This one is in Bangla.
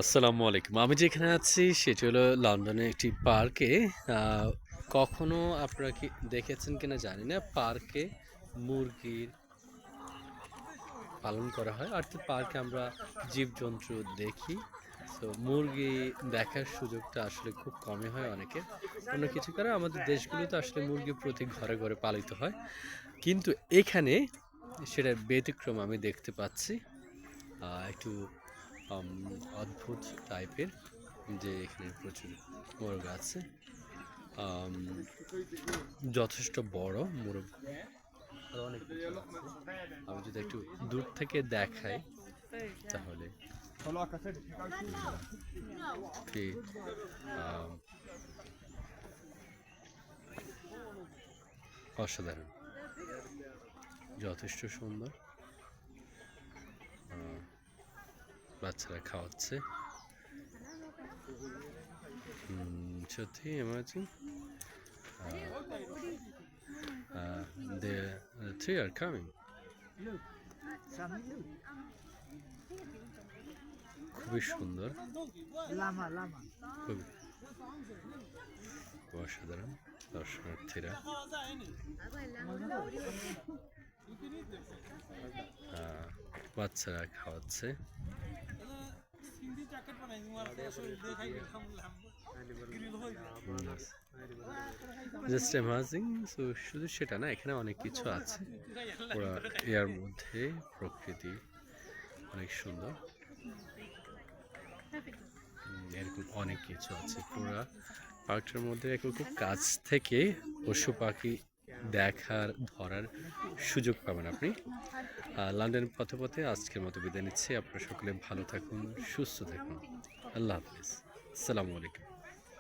আসসালামু আলাইকুম। আমি যেখানে আছি সেটি হলো লন্ডনের একটি পার্কে। আ কখনো আপনারা কি দেখেছেন কিনা জানি না। পার্কে মুরগির পালন করা হয়। অর্থাৎ পার্কে আমরা জীবজন্তু দেখি। সো মুরগি দেখার সুযোগটা আসলে খুব কমই হয় অনেকের। অন্য কিছু কারণে আমাদের দেশগুলোতে আসলে মুরগি প্রতি ঘরে, ঘরে পালিত হয়। কিন্তু এখানে সেটার ব্যতিক্রম আমি দেখতে পাচ্ছি। একটু আম অদ্ভুত টাইপের যে এখানে প্রচুর মোরগ আছে। আম যথেষ্ট বড় মোরগ আরো অনেক কিছু আছে। আমি যদি একটু দূর থেকে দেখাই তাহলে কি আম অসাধারণ। যথেষ্ট সুন্দর। আ বাচ্চারা খাওয়াচ্ছে। সত্যি amazing. The three are coming. খুবই সুন্দর, খুবই অসাধারণ। দর্শনার্থীরা বাচ্চারা খাওয়াচ্ছে। Just amazing. সো শুধু সেটা না, এখানে অনেক কিছু আছে। পুরা এর মধ্যে প্রকৃতি অনেক সুন্দর। এরকম অনেক কিছু আছে। পুরা পার্কটার মধ্যে খুব কাছ থেকে পশু পাখি দেখার ধরার সুযোগ পাবেন আপনি। লন্ডন পথে পথে আজকের মতো বিদায় নিচ্ছি। আপনারা সকলে ভালো থাকুন, সুস্থ থাকুন। আল্লাহ হাফিজ। আসসালামু আলাইকুম।